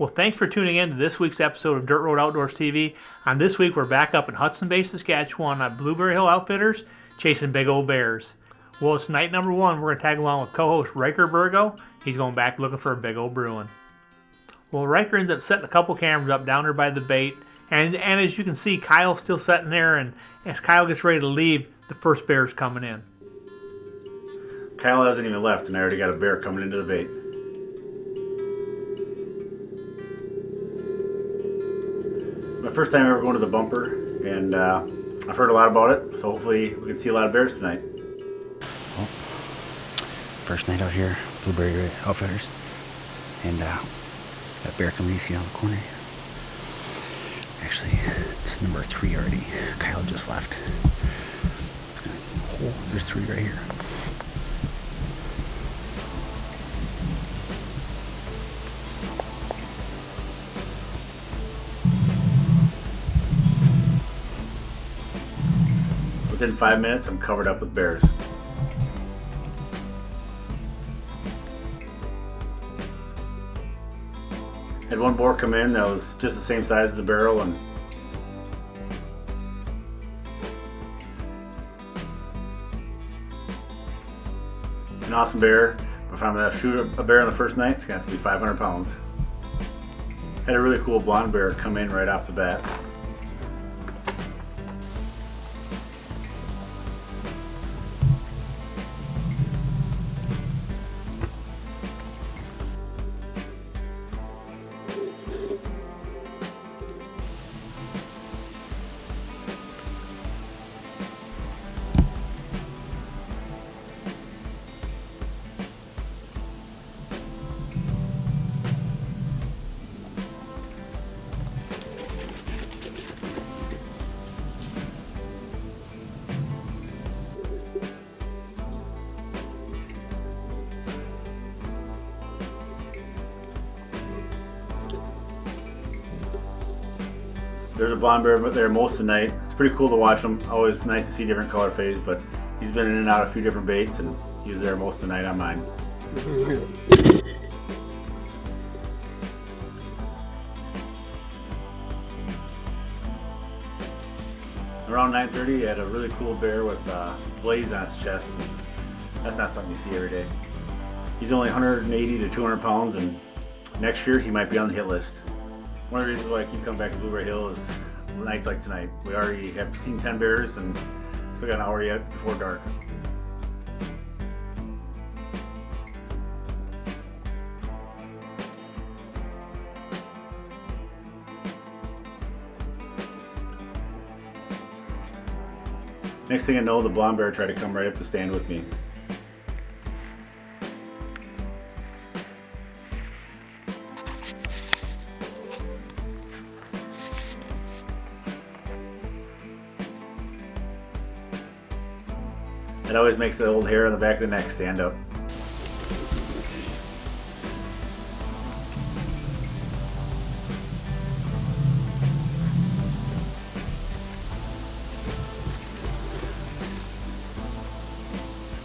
Well, thanks for tuning in to this week's episode of Dirt Road Outdoors TV. On this week, we're back up in Hudson Bay, Saskatchewan at Blueberry Hill Outfitters, chasing big old bears. Well, it's night number one. We're going to tag along with co-host Riker Burgo. He's going back looking for a big old bruin. Well, Riker ends up setting a couple cameras up down there by the bait. And as you can see, Kyle's still sitting there. And as Kyle gets ready to leave, the first bear's coming in. Kyle hasn't even left, and I already got a bear coming into the bait. My first time ever going to the bumper, and I've heard a lot about it, so hopefully we can see a lot of bears tonight. Well, first night out here, Blueberry Outfitters, and that bear coming to see on the corner here. Actually, it's number 3 already. Kyle just left. There's 3 right here. Within 5 minutes, I'm covered up with bears. Had one boar come in that was just the same size as the barrel, and it's an awesome bear. But if I'm going to shoot a bear on the first night, it's going to have to be 500 pounds. Had a really cool blonde bear come in right off the bat. There's a blonde bear there most of the night. It's pretty cool to watch him. Always nice to see different color phase, but he's been in and out of a few different baits, and he was there most of the night on mine. Around 9:30, I had a really cool bear with blaze on his chest. That's not something you see every day. He's only 180 to 200 pounds, and next year he might be on the hit list. One of the reasons why I keep coming back to Blueberry Hill is nights like tonight. We already have seen 10 bears and still got an hour yet before dark. Next thing I know, the blonde bear tried to come right up to stand with me. It always makes the old hair on the back of the neck stand up.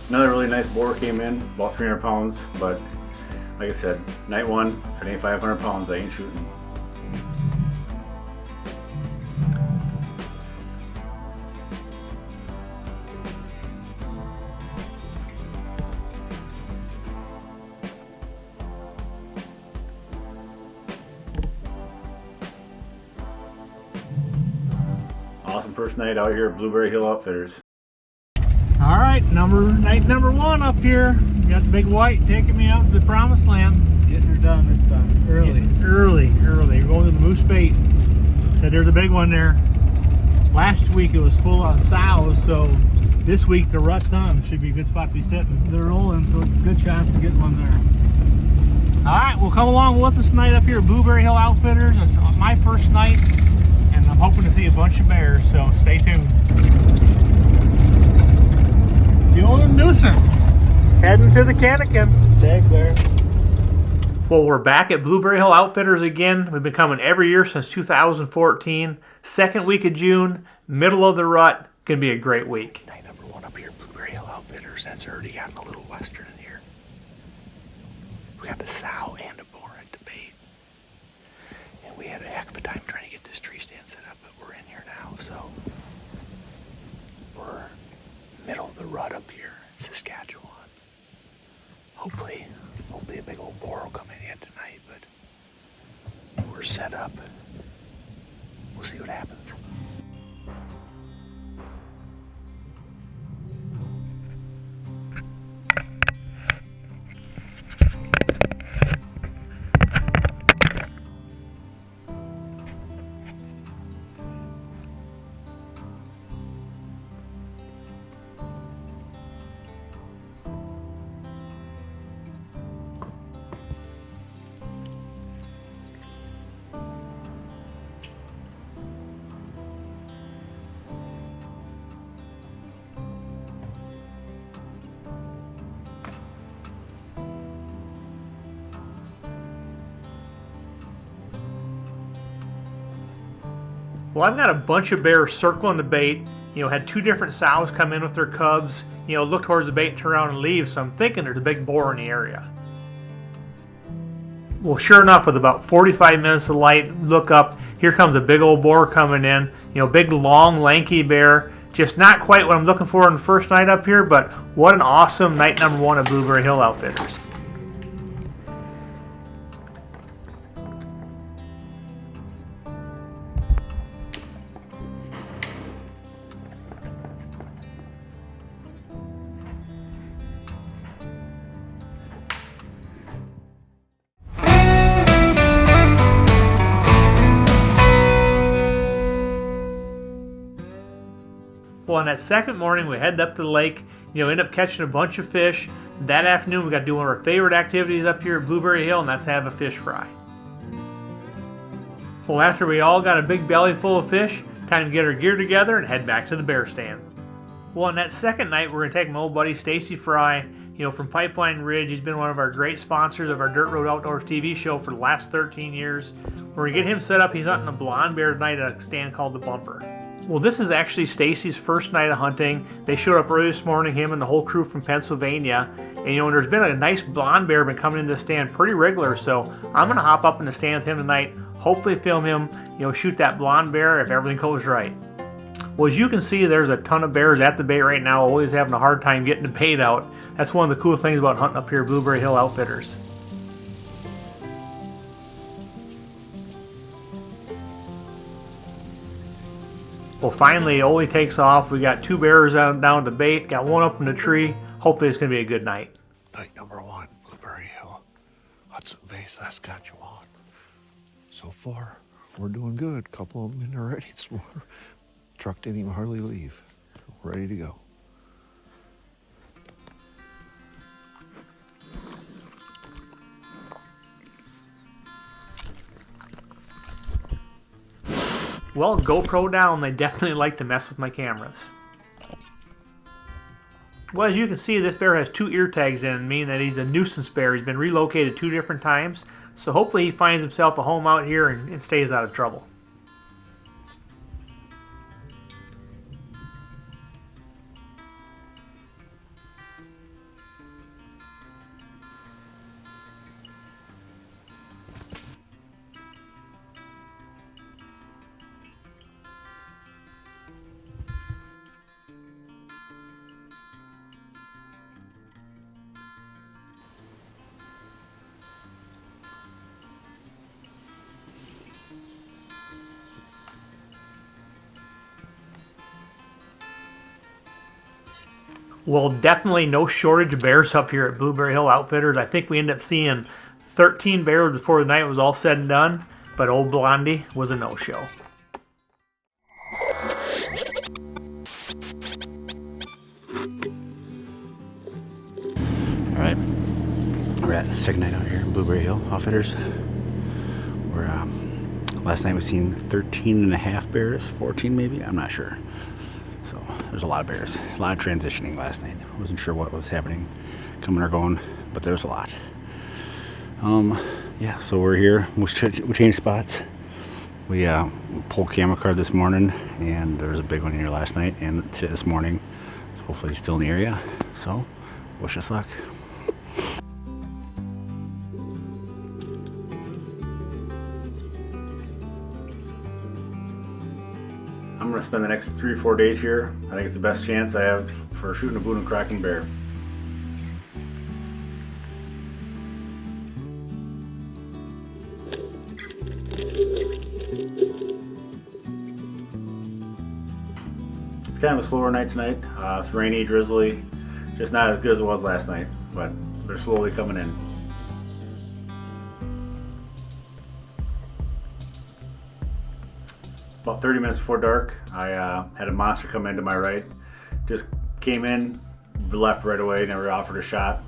Another really nice boar came in, about 300 pounds, but like I said, night one, if it ain't 500 pounds, I ain't shooting. Awesome first night out here at Blueberry Hill Outfitters. All right, night number one up here. We got the big white taking me out to the promised land. Getting her done this time. Early. Early. We're going to the moose bait. Said there's a big one there. Last week it was full of sows, so this week the rut's on. Should be a good spot to be sitting. They're rolling, so it's a good chance of getting one there. All right, well, come along with us tonight up here at Blueberry Hill Outfitters. It's my first night, and I'm hoping to see a bunch of bears, so stay tuned. The old nuisance. Heading to the Cannikin. Tag bear. Well, we're back at Blueberry Hill Outfitters again. We've been coming every year since 2014. Second week of June, middle of the rut. Gonna be a great week. Night number one up here at Blueberry Hill Outfitters. That's already gotten a little western in here. We got the sow and a boar at debate. set up. We'll see what happens. Well, I've got a bunch of bears circling the bait. Had two different sows come in with their cubs. Look towards the bait and turn around and leave. So I'm thinking there's a big boar in the area. Well, sure enough, with about 45 minutes of light, look up. Here comes a big old boar coming in. Big, long, lanky bear. Just not quite what I'm looking for in the first night up here, but what an awesome night number one of Blueberry Hill Outfitters. Well, on that second morning, we headed up to the lake, ended up catching a bunch of fish. That afternoon, we got to do one of our favorite activities up here at Blueberry Hill, and that's have a fish fry. Well, after we all got a big belly full of fish, time to get our gear together and head back to the bear stand. Well, on that second night, we're going to take my old buddy Stacy Fry, from Pipeline Ridge. He's been one of our great sponsors of our Dirt Road Outdoors TV show for the last 13 years. We're going to get him set up. He's hunting a blonde bear tonight at a stand called The Bumper. Well, this is actually Stacy's first night of hunting. They showed up early this morning, him and the whole crew from Pennsylvania. And there's been a nice blonde bear been coming in the stand pretty regular, so I'm going to hop up in the stand with him tonight, hopefully film him, shoot that blonde bear if everything goes right. Well, as you can see, there's a ton of bears at the bait right now, always having a hard time getting the bait out. That's one of the cool things about hunting up here at Blueberry Hill Outfitters. Well, finally, Ole takes off. We got two bears down at the bait, got one up in the tree. Hopefully it's going to be a good night. Night number one, Blueberry Hill, Hudson Bay, Saskatchewan. So far, we're doing good. Couple of them in there already this morning. Truck didn't even hardly leave. We're ready to go. Well, GoPro down, they definitely like to mess with my cameras. Well, as you can see, this bear has two ear tags in, meaning that he's a nuisance bear. He's been relocated 2 different times, so hopefully he finds himself a home out here and stays out of trouble. Well, definitely no shortage of bears up here at Blueberry Hill Outfitters. I think we ended up seeing 13 bears before the night was all said and done, but old Blondie was a no-show. All right, we're at the second night out here at Blueberry Hill Outfitters. We're last night we seen 13 and a half bears, 14 maybe, I'm not sure. So there's a lot of bears, a lot of transitioning last night. I wasn't sure what was happening, coming or going, but there's a lot. Yeah, so we're here. We changed spots. We pulled camera card this morning, and there was a big one here last night and this morning. So hopefully he's still in the area. So wish us luck. I'm going to spend the next 3 or 4 days here. I think it's the best chance I have for shooting a Boone and Kraken bear. kind of a slower night tonight. It's rainy, drizzly, just not as good as it was last night, but they're slowly coming in. About 30 minutes before dark, I had a monster come into my right. Just came in, left right away, never offered a shot.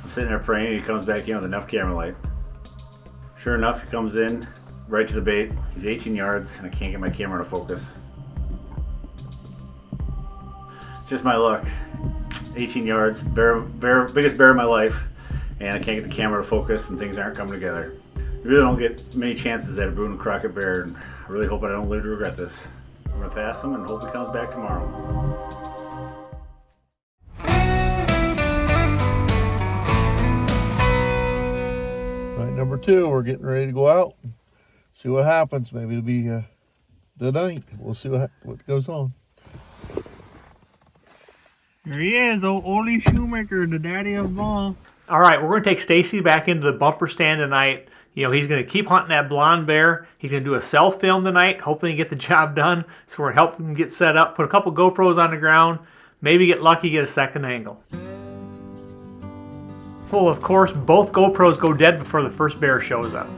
I'm sitting there praying, he comes back in with enough camera light. Sure enough, he comes in right to the bait. He's 18 yards, and I can't get my camera to focus. Just my luck. 18 yards, biggest bear of my life, and I can't get the camera to focus, and things aren't coming together. You really don't get many chances at a Boone and Crockett bear, and I really hope I don't live to regret this. I'm gonna pass him and hope he comes back tomorrow. Night number 2, we're getting ready to go out. See what happens. Maybe it'll be the night. We'll see what goes on. There he is, old Ole Shoemaker, the daddy of them all. All right, we're going to take Stacy back into the bumper stand tonight. You know, he's going to keep hunting that blonde bear. He's going to do a self-film tonight, hoping to get the job done. So we're helping him get set up, put a couple GoPros on the ground, maybe get lucky, get a second angle. Well, of course, both GoPros go dead before the first bear shows up.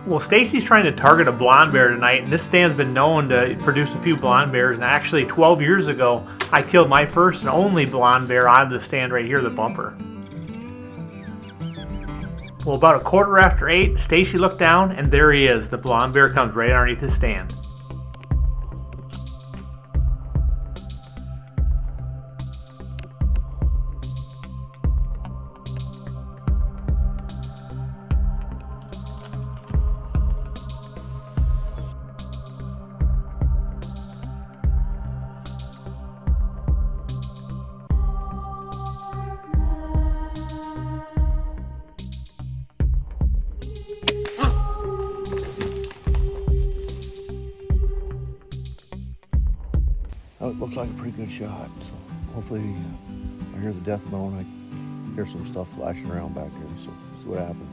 Well, Stacy's trying to target a blonde bear tonight, and this stand's been known to produce a few blonde bears. And actually, 12 years ago, I killed my first and only blonde bear on the stand right here, the bumper. Well, about 8:15, Stacy looked down, and there he is. The blonde bear comes right underneath the stand. Oh, it looks like a pretty good shot. So hopefully I hear the death moan. I hear some stuff flashing around back there. So we'll see what happens.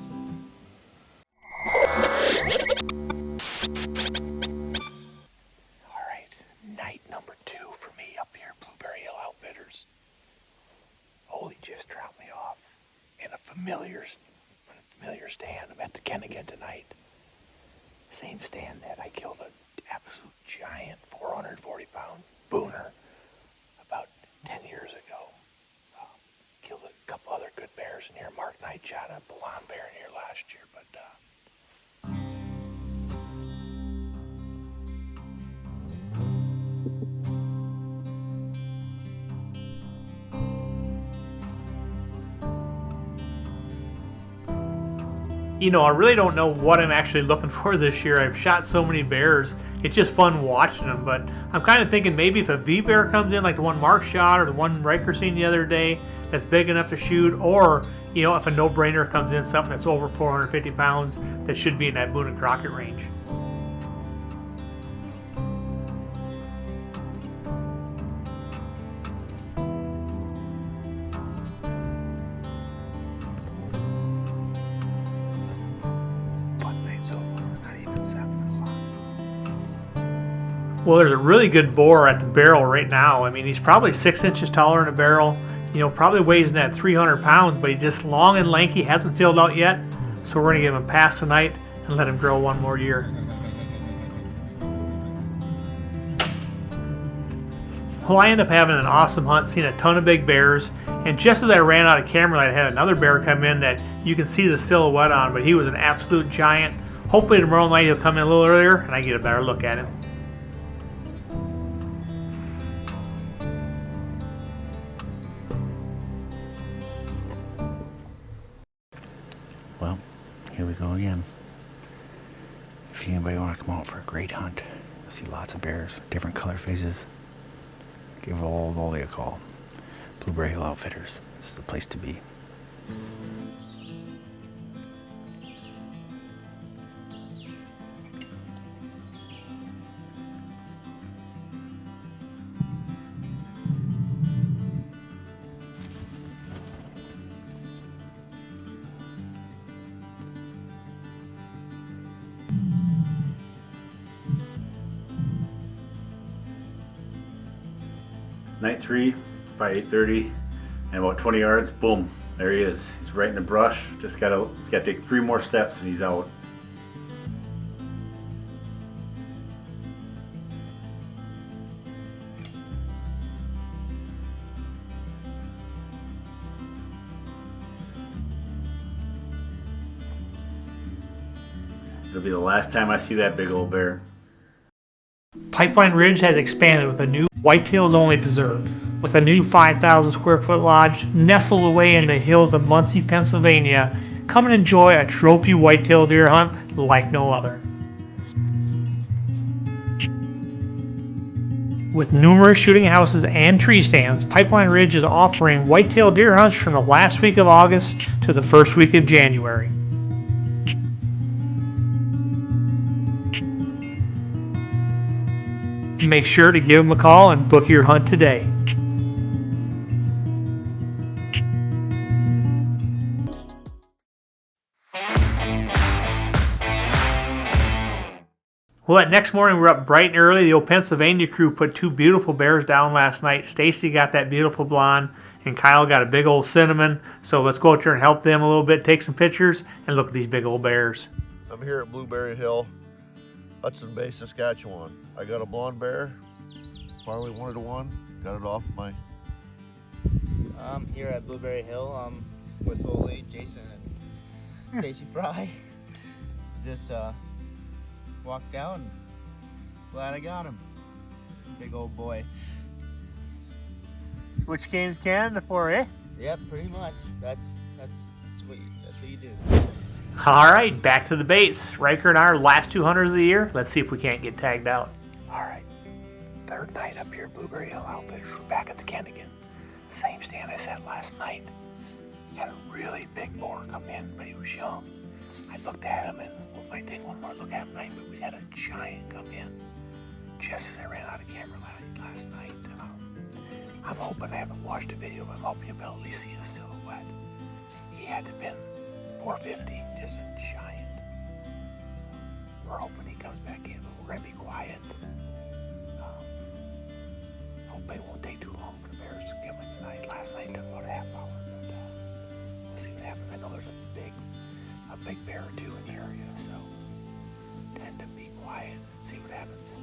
All right, night number 2 for me up here, Blueberry Hill Outfitters. Ole just dropped me off in a familiar stand. I'm at the Ken again tonight. Same stand that I killed an absolute giant 440-pound booner about 10 years ago. Killed a couple other good bears in here. Mark Knight shot a blonde bear in here last year, but You know, I really don't know what I'm actually looking for this year. I've shot so many bears. It's just fun watching them, but I'm kind of thinking maybe if a bee bear comes in like the one Mark shot or the one Riker seen the other day that's big enough to shoot, or, you know, if a no-brainer comes in, something that's over 450 pounds that should be in that Boone and Crockett range. so far, not even 7 o'clock. Well, there's a really good boar at the barrel right now. I mean, he's probably 6 inches taller in a barrel. You know, probably weighs in that 300 pounds, but he's just long and lanky, hasn't filled out yet. So we're going to give him a pass tonight and let him grow one more year. Well, I ended up having an awesome hunt, seeing a ton of big bears, and just as I ran out of camera light, I had another bear come in that you can see the silhouette on, but he was an absolute giant. Hopefully tomorrow night he'll come in a little earlier and I get a better look at him. Well, here we go again. If anybody want to come out for a great hunt, you'll see lots of bears, different color phases, give old Ole a call. Blueberry Hill Outfitters. This is the place to be. Night 3, it's by 8:30, and about 20 yards, boom, there he is. He's right in the brush. Just gotta take 3 more steps and he's out. It'll be the last time I see that big old bear. Pipeline Ridge has expanded with a new whitetails only preserve, with a new 5,000 square foot lodge nestled away in the hills of Muncie, Pennsylvania. Come and enjoy a trophy whitetail deer hunt like no other. With numerous shooting houses and tree stands, Pipeline Ridge is offering whitetail deer hunts from the last week of August to the first week of January. Make sure to give them a call and book your hunt today. Well, that next morning we're up bright and early. The old Pennsylvania crew put 2 beautiful bears down last night. Stacy got that beautiful blonde, and Kyle got a big old cinnamon. So let's go out there and help them a little bit, take some pictures, and look at these big old bears. I'm here at Blueberry Hill, Hudson Bay, Saskatchewan. I got a blonde bear, finally wanted one, got it off my... I'm here at Blueberry Hill with Oli, Jason, and Stacy Fry. Just walked down, glad I got him. Big old boy. Which game's Canada for, eh? Yep, pretty much. That's what you do. All right, back to the baits. Riker and I are last 2 hunters of the year. Let's see if we can't get tagged out. All right, 3rd night up here at Blueberry Hill Outfitters. We're back at the Kennigan. Same stand I set last night. Had a really big boar come in, but he was young. I looked at him and we might take one more look at him tonight, but we had a giant come in just as I ran out of camera last night. I'm hoping I haven't watched the video, but I'm hoping you'll at least see his silhouette. He had to have been 450, just a giant. We're hoping he comes back in, but we're gonna be quiet. Hopefully it won't take too long for the bears to come in tonight. Last night took about a half hour, but we'll see what happens. I know there's a big bear or 2 in the area, so tend to be quiet and see what happens.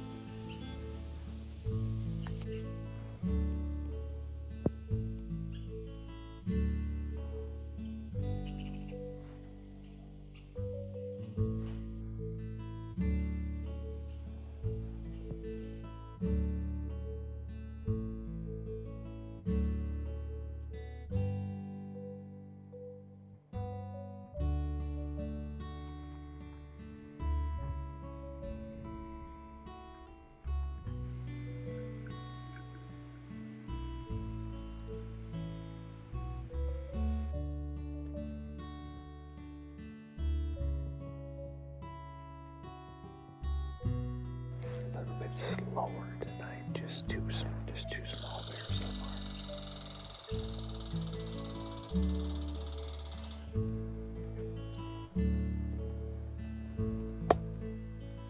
A little bit slower tonight, just two small bears so far.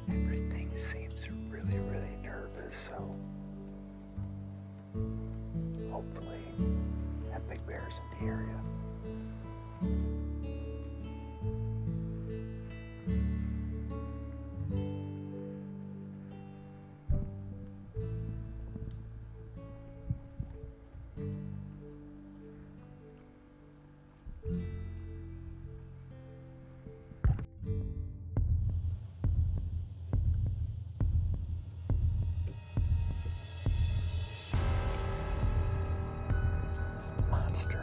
Everything seems really, really nervous, so hopefully that big bear's in the area. Monster.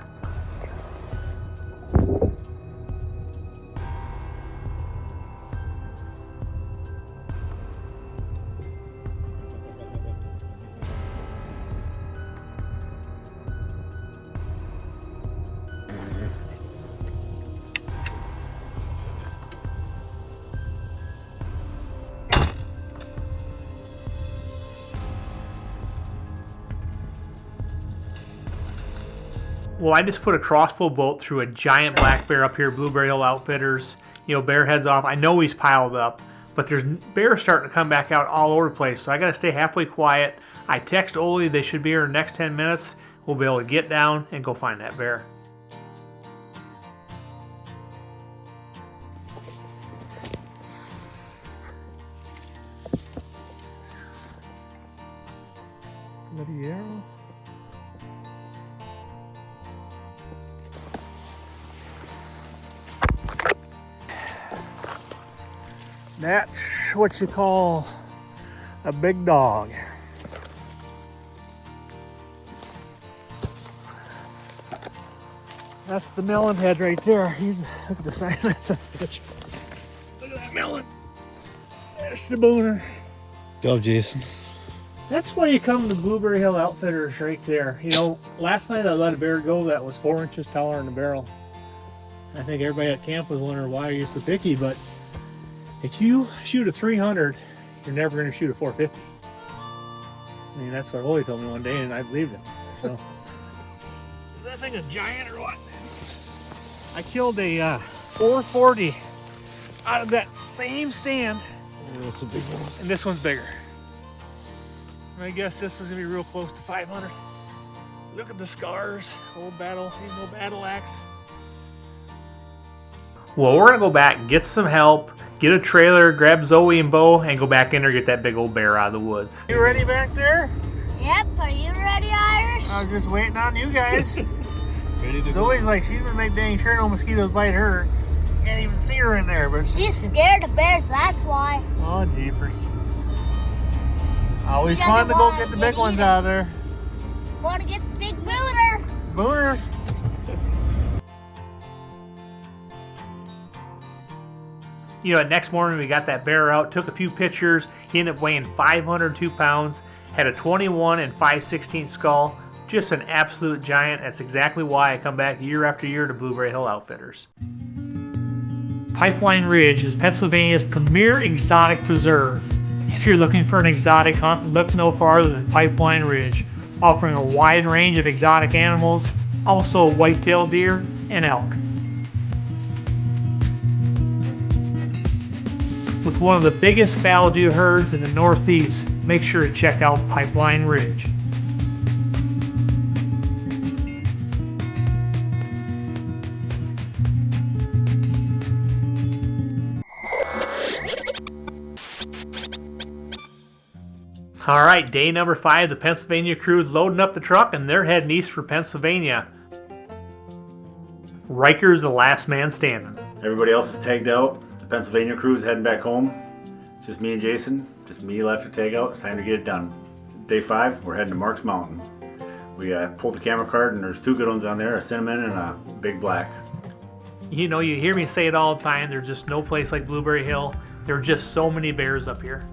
Well, I just put a crossbow bolt through a giant black bear up here, Blueberry Hill Outfitters. You know, bear heads off. I know he's piled up, but there's bears starting to come back out all over the place, so I gotta stay halfway quiet. I text Ole, they should be here in the next 10 minutes. We'll be able to get down and go find that bear. Bloody arrow. That's what you call a big dog. That's the melon head right there. Look at the size of that son of a bitch. Look at that melon. There's the booner. Good job, Jason. That's why you come to Blueberry Hill Outfitters right there. You know, last night I let a bear go that was 4 inches taller than the barrel. I think everybody at camp was wondering why you're so picky, but if you shoot a 300, you're never going to shoot a 450. I mean, that's what Ole told me one day, and I believed him. So, is that thing a giant or what? I killed a 440 out of that same stand. That's a big one. And this one's bigger. I guess this is gonna be real close to 500. Look at the scars. Old battle, ain't no battle axe. Well, we're gonna go back and get some help, get a trailer, grab Zoe and Bo, and go back in there and get that big old bear out of the woods. You ready back there? Yep, are you ready, Irish? I'm just waiting on you guys. Ready to Zoe's like, she's gonna make dang sure no mosquitoes bite her. Can't even see her in there, but She's scared of bears, that's why. oh, jeepers. Always She fun to doesn't go wanna get the get big ones eaten. out of there. Want to get the big booner? Booner. You know, next morning we got that bear out, took a few pictures. He ended up weighing 502 pounds, had a 21 and 5/16 skull. Just an absolute giant. That's exactly why I come back year after year to Blueberry Hill Outfitters. Pipeline Ridge is Pennsylvania's premier exotic preserve. If you're looking for an exotic hunt, look no farther than Pipeline Ridge, offering a wide range of exotic animals, also white-tailed deer and elk. With one of the biggest fallow deer herds in the Northeast, make sure to check out Pipeline Ridge. All right, day number 5, the Pennsylvania crew's loading up the truck and they're heading east for Pennsylvania. Riker's the last man standing. Everybody else is tagged out. The Pennsylvania crew's heading back home. It's just me and Jason. Just me left to tag out. It's time to get it done. Day 5, we're heading to Marks Mountain. We pulled the camera card and there's 2 good ones on there, a cinnamon and a big black. You know, you hear me say it all the time, there's just no place like Blueberry Hill. There are just so many bears up here.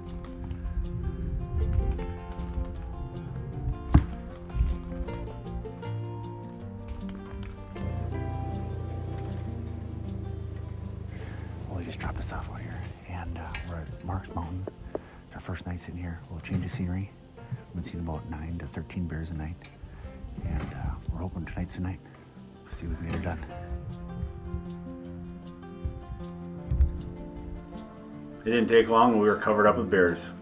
Well, they just dropped us off out here, and we're at Marks Mountain. It's our first night sitting here. We'll change of scenery. We've been seeing about 9 to 13 bears a night, and we're hoping tonight's the night. We'll see if we can get her done. It didn't take long and we were covered up with bears.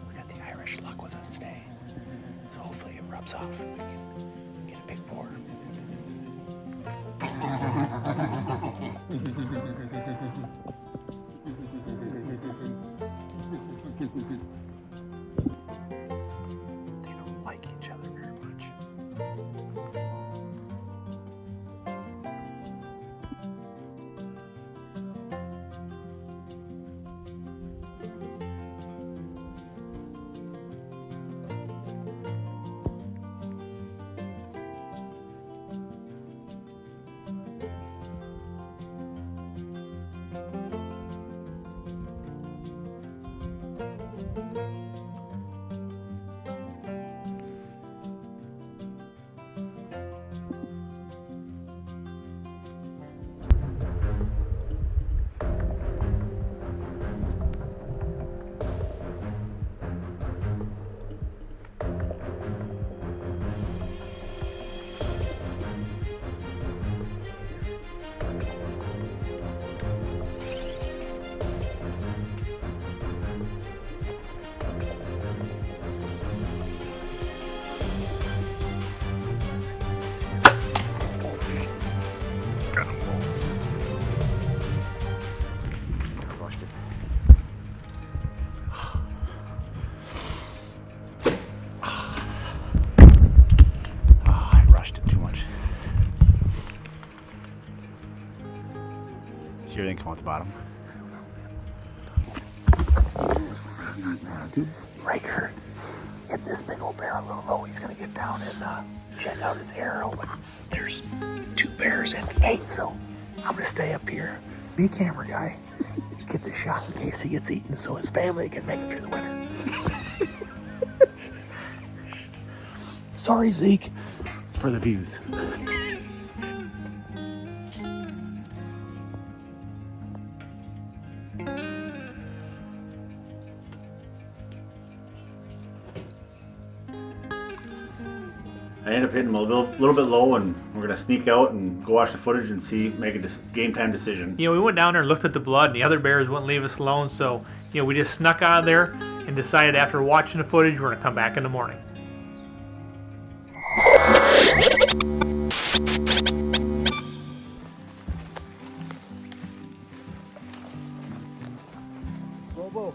We got the Irish luck with us today, so hopefully it rubs off and we can get a big boar. They don't like each other very much. See everything come out the bottom. Dude, Riker hit this big old bear a little low. He's gonna get down and check out his arrow, but there's 2 bears at the bait, so I'm gonna stay up here, be camera guy, get the shot in case he gets eaten so his family can make it through the winter. Sorry, Zeke. It's for the views. I ended up hitting him a little bit low, and we're gonna sneak out and go watch the footage and make a game time decision. You know, we went down there and looked at the blood, and the other bears wouldn't leave us alone, so, you know, we just snuck out of there and decided after watching the footage, we're going to come back in the morning. Bobo.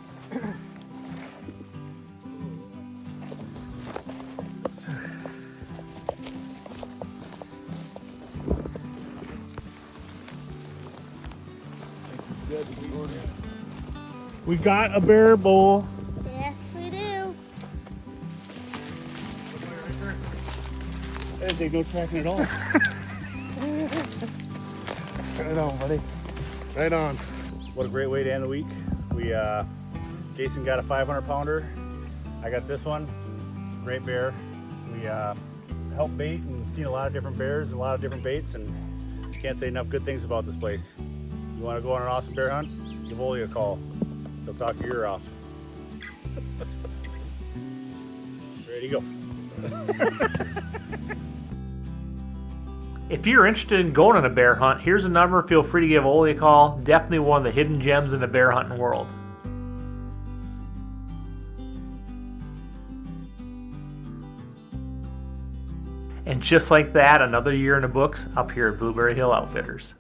We got a bear bowl. Yes, we do. There's no tracking at all. Right on, buddy. Right on. What a great way to end the week. Jason got a 500-pounder. I got this one. Great bear. We helped bait and seen a lot of different bears and a lot of different baits, and can't say enough good things about this place. You want to go on an awesome bear hunt? Give Ole a call. He'll talk your ear off. Ready to go. If you're interested in going on a bear hunt, here's a number. Feel free to give Ole a call. Definitely one of the hidden gems in the bear hunting world. And just like that, another year in the books up here at Blueberry Hill Outfitters.